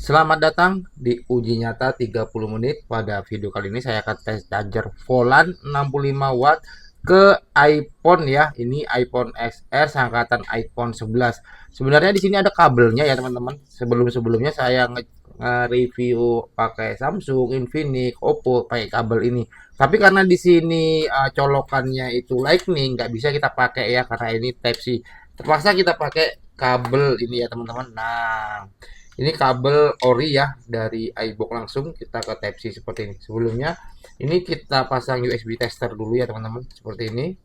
Selamat datang di uji nyata 30 menit. Pada video kali ini saya akan tes charger Volan 65 watt ke iPhone ya. Ini iPhone XR sangkatan iPhone 11. Sebenarnya di sini ada kabelnya ya teman-teman. Sebelum-sebelumnya saya nge-review pakai Samsung, Infinix, Oppo pakai kabel ini. Tapi karena di sini colokannya itu Lightning, nggak bisa kita pakai ya karena ini Type C. Terpaksa kita pakai kabel ini ya teman-teman. Nah, ini kabel ori ya dari iBox langsung kita ke Type C seperti ini. Sebelumnya ini kita pasang USB tester dulu ya teman-teman seperti ini.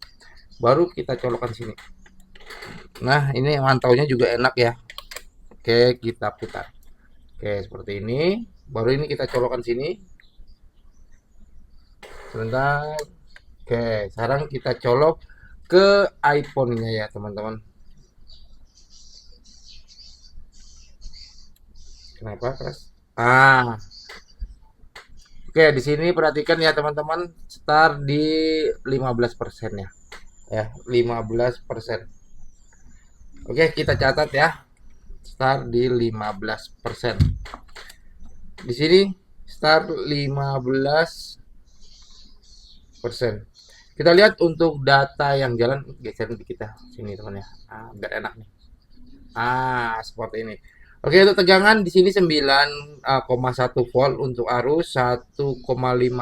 Baru kita colokkan sini. Nah ini mantaunya juga enak ya. Oke kita putar. Oke seperti ini. Baru ini kita colokkan sini. Sebentar. Oke sekarang kita colok ke iPhone-nya ya teman-teman. Kenapa keras? Oke, di sini perhatikan ya teman-teman, start di 15% ya. Ya, 15%. Oke, kita catat ya. Start di 15%. Di sini start 15%. Kita lihat untuk data yang jalan geser dikit ya. Sini teman ya. Biar enak nih. Seperti ini. Oke, untuk tegangan di sini 9,1 volt untuk arus, 1,5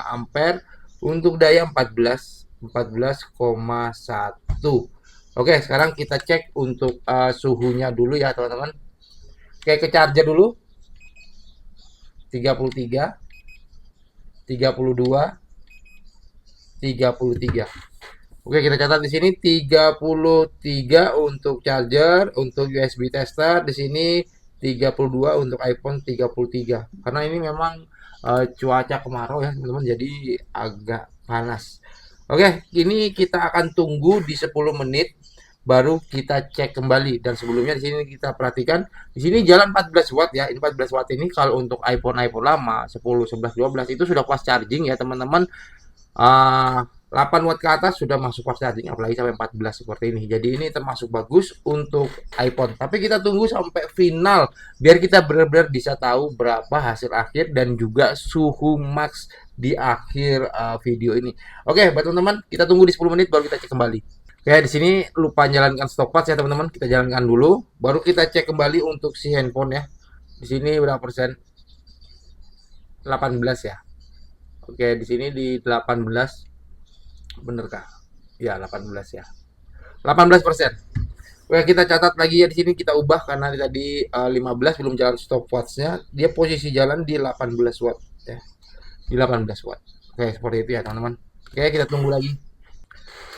ampere untuk daya 14,1. Oke, sekarang kita cek untuk suhunya dulu ya, teman-teman. Oke, ke charger dulu. 33, 32, 33. Oke, kita catat di sini 33 untuk charger, untuk USB tester di sini 32 untuk iPhone 33. Karena ini memang cuaca kemarau ya, teman-teman, jadi agak panas. Oke, ini kita akan tunggu di 10 menit baru kita cek kembali dan sebelumnya di sini kita perhatikan di sini jalan 14 watt ya. Ini 14 watt ini kalau untuk iPhone lama 10, 11, 12 itu sudah fast charging ya, teman-teman. 8 watt ke atas sudah masuk fast charging apalagi sampai 14 seperti ini. Jadi ini termasuk bagus untuk iPhone. Tapi kita tunggu sampai final biar kita benar-benar bisa tahu berapa hasil akhir dan juga suhu max di akhir video ini. Oke, buat teman-teman, kita tunggu di 10 menit baru kita cek kembali. Oke, di sini lupa jalankan stopwatch ya teman-teman. Kita jalankan dulu, baru kita cek kembali untuk si handphone ya. Di sini berapa persen? 18 ya. Oke, di sini di 18. Bener kah? Ya, 18 ya. 18%. Oke, kita catat lagi ya di sini kita ubah karena tadi 15 belum jalan stopwatchnya. Dia posisi jalan di 18 watt ya. Di 18 watt. Oke, seperti itu ya, teman-teman. Oke, kita tunggu lagi.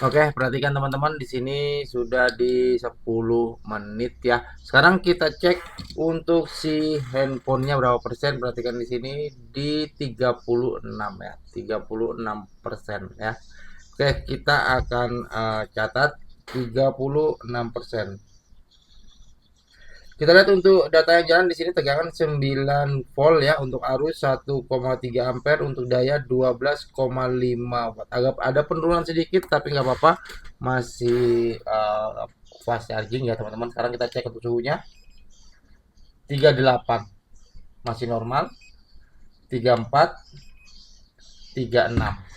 Oke, perhatikan teman-teman di sini sudah di 10 menit ya. Sekarang kita cek untuk si handphonenya berapa persen. Perhatikan di sini di 36 ya. 36% ya. Oke, kita akan catat 36%. Kita lihat untuk data yang jalan di sini tegangan 9 volt ya, untuk arus 1,3 ampere, untuk daya 12,5 watt. Agak ada penurunan sedikit tapi nggak apa-apa, masih fast charging ya teman-teman. Sekarang kita cek untuk suhunya 38 masih normal, 34, 36.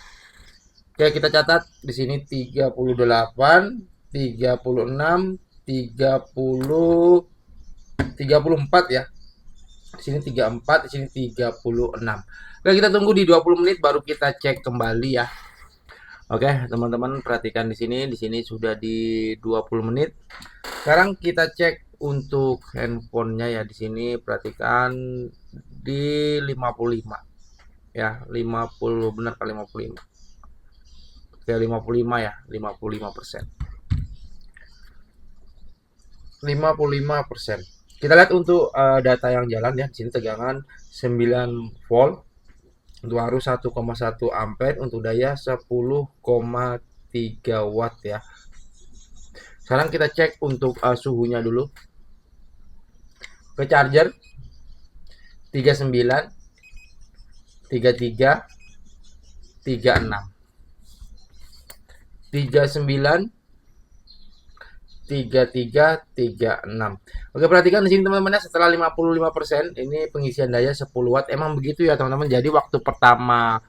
Oke, kita catat di sini 38, 36, 30, 34 ya. Di sini 34, di sini 36. Oke, kita tunggu di 20 menit baru kita cek kembali ya. Oke, teman-teman perhatikan di sini sudah di 20 menit. Sekarang kita cek untuk handphonenya ya. Di sini perhatikan di 55 ya, 50 benar kali 55. Oke, 55 ya, 55%. 55%. Kita lihat untuk data yang jalan ya. Di sini tegangan 9 volt, untuk arus 1,1 ampere, untuk daya 10,3 watt ya. Sekarang kita cek untuk suhunya dulu. Ke charger 39, 33, 36. 39, 3336. Oke, perhatikan di sini teman-teman ya, setelah 55% ini pengisian daya 10 watt. Emang begitu ya teman-teman. Jadi waktu pertama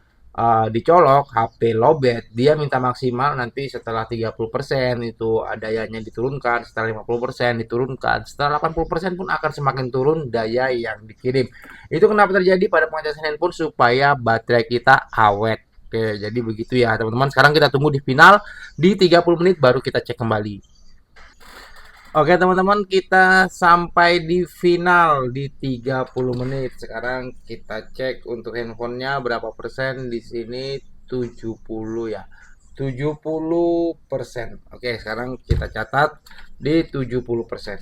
dicolok HP lowbat, dia minta maksimal, nanti setelah 30% itu dayanya diturunkan, setelah 50% diturunkan, setelah 80% pun akan semakin turun daya yang dikirim. Itu kenapa terjadi pada pengecasan handphone, supaya baterai kita awet. Oke, jadi begitu ya teman-teman. Sekarang kita tunggu di final di 30 menit baru kita cek kembali. Oke teman-teman, kita sampai di final di 30 menit. Sekarang kita cek untuk handphonenya berapa persen. Di sini 70 ya. 70%. Oke, sekarang kita catat di 70%.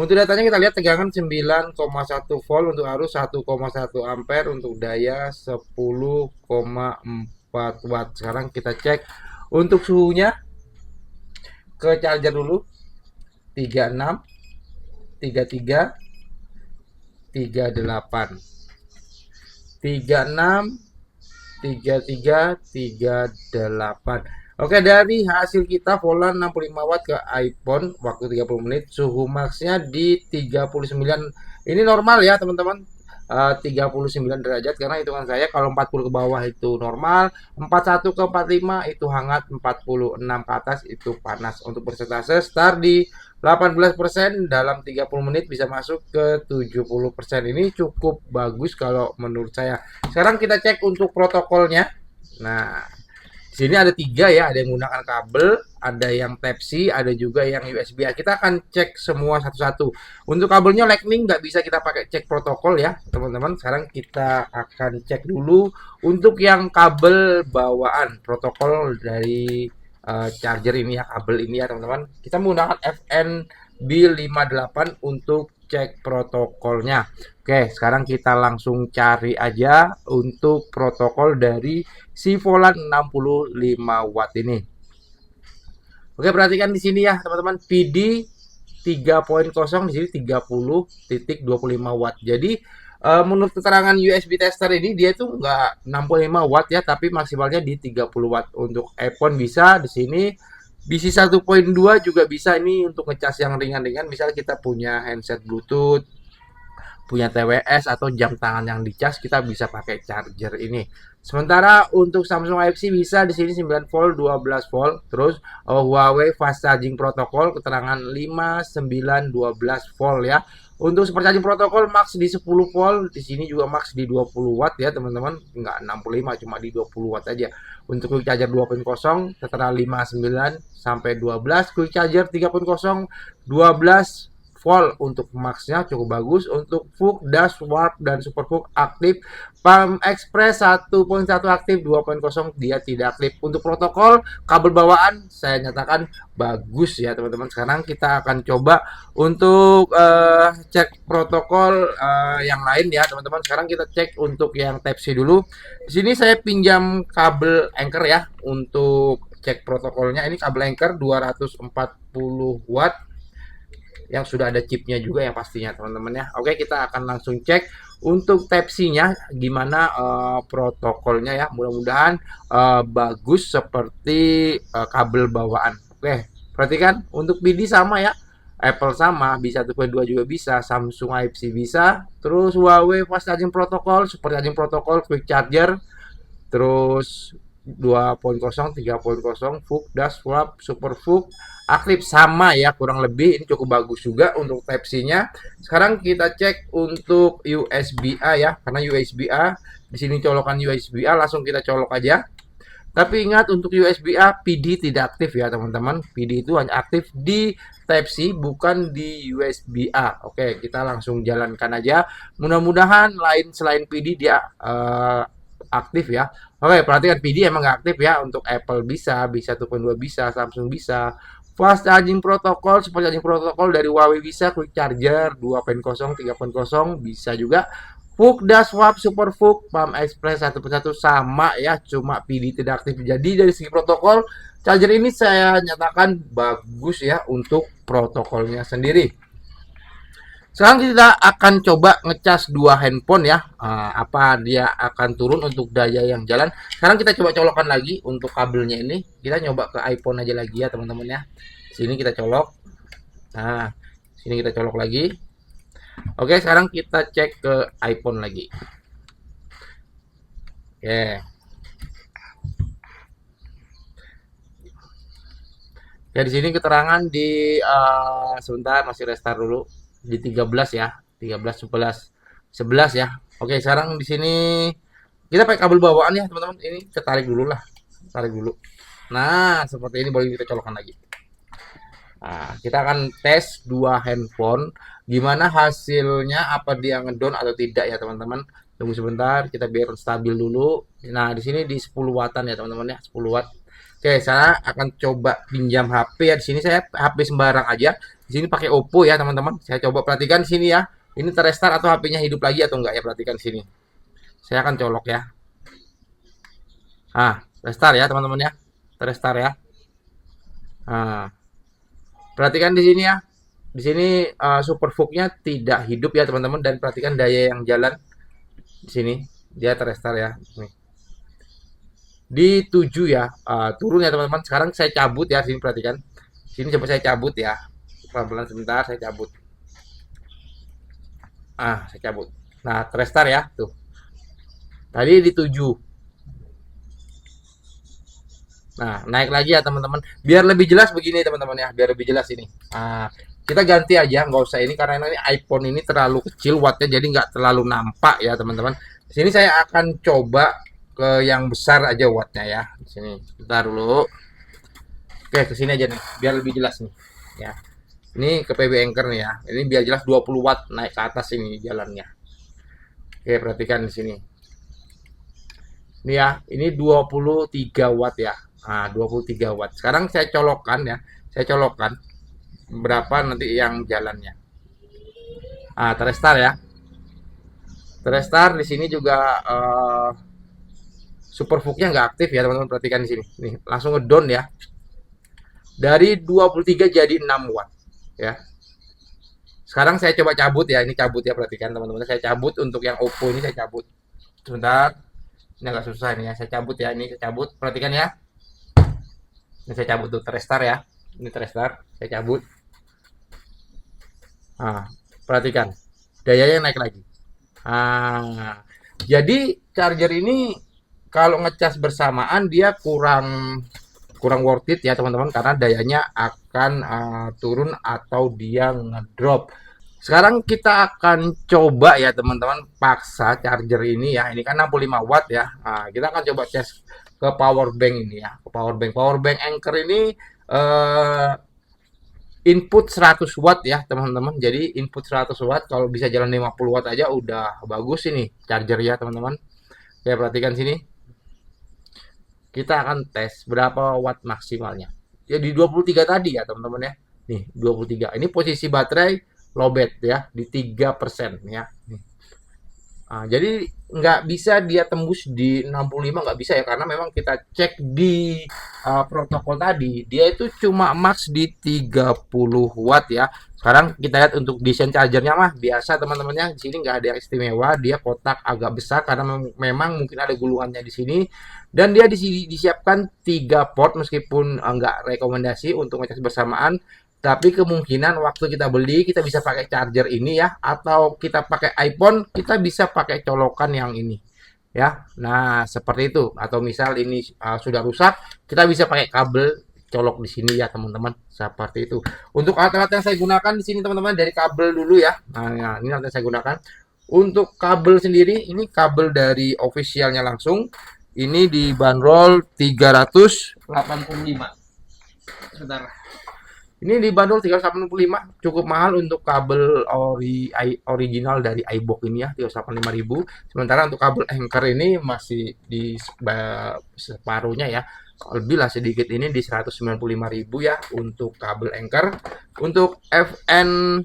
Untuk datanya kita lihat tegangan 9,1 volt, untuk arus 1,1 ampere, untuk daya 10,4 watt. Sekarang kita cek untuk suhunya ke charger dulu. 36, 33, 38, 36, 33, 38. Oke, dari hasil kita volan 65 watt ke iPhone waktu 30 menit, suhu maxnya di 39. Ini normal ya teman-teman. 39 derajat, karena hitungan saya kalau 40 ke bawah itu normal, 41 ke 45 itu hangat, 46 ke atas itu panas. Untuk persentase start di 18%, dalam 30 menit bisa masuk ke 70%. Ini cukup bagus kalau menurut saya. Sekarang kita cek untuk protokolnya. Nah, di sini ada 3 ya, ada yang menggunakan kabel, ada yang Type-C, ada juga yang USB-A. Kita akan cek semua satu-satu. Untuk kabelnya Lightning nggak bisa kita pakai cek protokol ya, teman-teman. Sekarang kita akan cek dulu untuk yang kabel bawaan protokol dari charger ini ya, kabel ini ya, teman-teman. Kita menggunakan FNB58 untuk cek protokolnya. Oke, sekarang kita langsung cari aja untuk protokol dari si Volan 65 watt ini. Oke, perhatikan di sini ya, teman-teman. PD 3.0 di sini 30.25 watt. Jadi menurut keterangan USB tester ini, dia itu nggak 65 watt ya, tapi maksimalnya di 30 watt. Untuk iPhone bisa di sini. BC 1.2 juga bisa, ini untuk ngecas yang ringan-ringan. Misalnya kita punya handset Bluetooth, punya TWS atau jam tangan yang dicas, kita bisa pakai charger ini. Sementara untuk Samsung Galaxy bisa di sini 9 volt, 12 volt. Terus Huawei Fast Charging Protocol keterangan 5, 9, 12 volt ya. Untuk super charging protokol max di 10 volt, di sini juga max di 20 watt ya teman-teman, enggak 65, cuma di 20 watt aja. Untuk quick charger 2.0 setara 5, 9 sampai 12, quick charger 3.0 12 volt untuk maxnya cukup bagus. Untuk VOOC, dash, warp, dan super VOOC aktif. Palm Express 1.1 aktif, 2.0 dia tidak aktif. Untuk protokol kabel bawaan saya nyatakan bagus ya teman-teman. Sekarang kita akan coba untuk cek protokol yang lain ya teman-teman. Sekarang kita cek untuk yang Type-C dulu. Di sini saya pinjam kabel Anchor ya untuk cek protokolnya. Ini kabel Anchor 240 watt yang sudah ada chipnya juga yang pastinya teman-teman ya. Oke, kita akan langsung cek untuk Type-C-nya gimana protokolnya ya. Mudah-mudahan bagus seperti kabel bawaan. Oke, perhatikan untuk PD sama ya. Apple sama, B1.2 juga bisa, Samsung Type-C bisa, terus Huawei Fast Charging Protocol, Super Charging Protocol, Quick Charger, terus 2.0, 3.0, VOOC, dash, warp, super VOOC aktif sama ya, kurang lebih ini cukup bagus juga untuk Type-C-nya. Sekarang kita cek untuk USB-A ya, karena USB-A di sini colokan USB-A, langsung kita colok aja. Tapi ingat untuk USB-A PD tidak aktif ya teman-teman. PD itu hanya aktif di Type-C, bukan di USB-A. Oke, kita langsung jalankan aja. Mudah-mudahan lain selain PD dia aktif ya. Oke, perhatikan PD emang nggak aktif ya. Untuk Apple bisa, bisa 1.2 bisa, Samsung bisa. Fast Charging Protocol, Super Charging Protocol dari Huawei bisa, Quick Charger 2.0, 3.0 bisa juga. VOOC, dash, warp, super VOOC, Palm Express 1.1 sama ya, cuma PD tidak aktif. Jadi dari segi protokol, charger ini saya nyatakan bagus ya untuk protokolnya sendiri. Sekarang kita akan coba ngecas dua handphone ya. Apa dia akan turun untuk daya yang jalan. Sekarang kita coba colokan lagi untuk kabelnya ini. Kita nyoba ke iPhone aja lagi ya teman-teman ya. Sini kita colok. Nah, sini kita colok lagi. Oke, sekarang kita cek ke iPhone lagi. Oke. Ya di sini keterangan di sebentar masih restart dulu di 13 ya. 13 11 11 ya. Oke, sekarang di sini kita pakai kabel bawaan ya, teman-teman. Ini kita tarik dulu lah. Tarik dulu. Nah, seperti ini boleh kita colokkan lagi. Nah, kita akan tes dua handphone gimana hasilnya, apa dia ngedon atau tidak ya, teman-teman. Tunggu sebentar, kita biar stabil dulu. Nah, di sini di 10 wattan ya, teman-teman ya, 10 watt. Oke, saya akan coba pinjam HP ya. Di sini saya HP sembarang aja. Di sini pakai Oppo ya, teman-teman. Saya coba perhatikan sini ya. Ini terrestart atau HP-nya hidup lagi atau enggak ya, perhatikan sini. Saya akan colok ya. Ah, restart ya, teman-teman ya. Terrestart ya. Nah, perhatikan di sini ya. Di sini Superfook-nya tidak hidup ya, teman-teman, dan perhatikan daya yang jalan di sini. Dia terrestart ya. Nih. Di 7 ya, turun ya, teman-teman. Sekarang saya cabut ya, sini perhatikan. Sini coba saya cabut ya. Pelan-pelan sebentar saya cabut. Saya cabut. Nah, terrestart ya, tuh. Tadi di 7. Nah, naik lagi ya teman-teman. Biar lebih jelas begini teman-teman ya, biar lebih jelas ini. Kita ganti aja, nggak usah ini karena ini iPhone ini terlalu kecil wattnya, jadi nggak terlalu nampak ya teman-teman. Di sini saya akan coba ke yang besar aja wattnya ya. Di sini, bentar dulu. Oke, ke sini aja nih, biar lebih jelas nih. Ya, ini ke PB Anchor nih ya. Ini biar jelas 20 watt naik ke atas ini jalannya. Oke, perhatikan di sini. Ini ya, ini 23 watt ya. 23 watt. Sekarang saya colokkan ya. Saya colokkan berapa nanti yang jalannya. Terestart ya. Terestart di sini juga Superfook-nya nggak aktif ya, teman-teman. Perhatikan di sini. Nih, langsung ngedown ya. Dari 23 jadi 6 watt ya. Sekarang saya coba cabut ya. Ini cabut ya, perhatikan teman-teman. Saya cabut untuk yang Oppo ini, saya cabut. Sebentar. Ini agak susah ini ya. Saya cabut ya. Ini saya cabut. Perhatikan ya. Ini saya cabut tuh, terrestart ya. Ini terrestart, saya cabut. Perhatikan. Dayanya naik lagi. Jadi charger ini kalau ngecas bersamaan dia kurang worth it ya teman-teman, karena dayanya akan turun atau dia ngedrop. Sekarang kita akan coba ya teman-teman, paksa charger ini ya. Ini kan 65 watt ya. Kita akan coba cas ke power bank ini ya. Ke power bank Anchor ini input 100 watt ya teman-teman. Jadi input 100 watt, kalau bisa jalan 50 watt aja udah bagus ini charger ya teman-teman. Ya, perhatikan sini. Kita akan tes berapa watt maksimalnya. Ya di 23 tadi ya teman-teman ya. Nih 23. Ini posisi baterai lowbat ya di 3% ya. Jadi nggak bisa dia tembus di 65, nggak bisa ya, karena memang kita cek di protokol tadi dia itu cuma max di 30 watt ya. Sekarang kita lihat untuk desain chargernya mah biasa teman-temannya, di sini nggak ada yang istimewa, dia kotak agak besar karena memang mungkin ada gulungannya di sini, dan dia disiapkan 3 port meskipun nggak rekomendasi untuk ngecas bersamaan. Tapi kemungkinan waktu kita beli kita bisa pakai charger ini ya, atau kita pakai iPhone kita bisa pakai colokan yang ini ya. Nah, seperti itu. Atau misal ini sudah rusak, kita bisa pakai kabel colok di sini ya teman-teman. Seperti itu. Untuk alat-alat yang saya gunakan di sini teman-teman, dari kabel dulu ya. Nah, ini alat yang saya gunakan. Untuk kabel sendiri, ini kabel dari officialnya langsung. Ini dibanderol 385. Sebentar. Ini dibanderol 385, cukup mahal untuk kabel original dari iBox ini ya, 385.000. Sementara untuk kabel Anchor ini masih di separuhnya ya. Lebih lah sedikit, ini di 195.000 ya untuk kabel Anchor. Untuk FN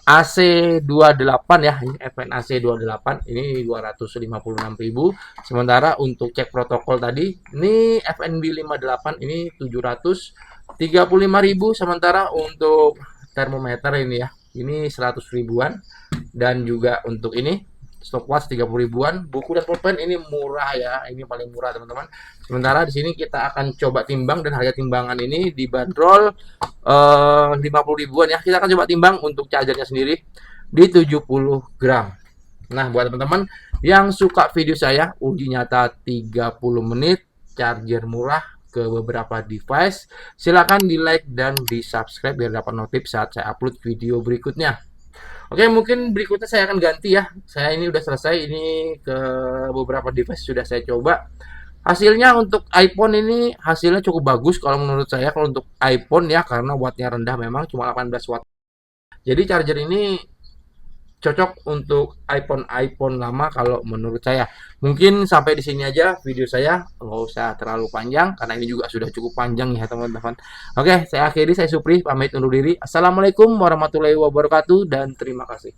AC 28 ya, ini FN AC 28 ini 256.000. Sementara untuk cek protokol tadi, ini FNB 58 ini 735.000. Sementara untuk termometer ini ya, ini 100 ribuan, dan juga untuk ini stopwatch 30 ribuan. Buku dan pulpen ini murah ya, ini paling murah teman-teman. Sementara di sini kita akan coba timbang, dan harga timbangan ini dibanderol 50 ribuan ya. Kita akan coba timbang untuk chargernya sendiri di 70 gram. Nah, buat teman-teman yang suka video saya uji nyata 30 menit charger murah ke beberapa device, silakan di like dan di subscribe biar dapat notif saat saya upload video berikutnya. Oke, mungkin berikutnya saya akan ganti ya. Saya ini udah selesai, ini ke beberapa device sudah saya coba. Hasilnya untuk iPhone ini hasilnya cukup bagus kalau menurut saya, kalau untuk iPhone ya, karena wattnya rendah, memang cuma 18 watt. Jadi charger ini cocok untuk iPhone lama kalau menurut saya. Mungkin sampai di sini aja video saya, nggak usah terlalu panjang karena ini juga sudah cukup panjang ya teman-teman. Oke, saya akhiri, saya Supri pamit undur diri. Assalamualaikum warahmatullahi wabarakatuh dan terima kasih.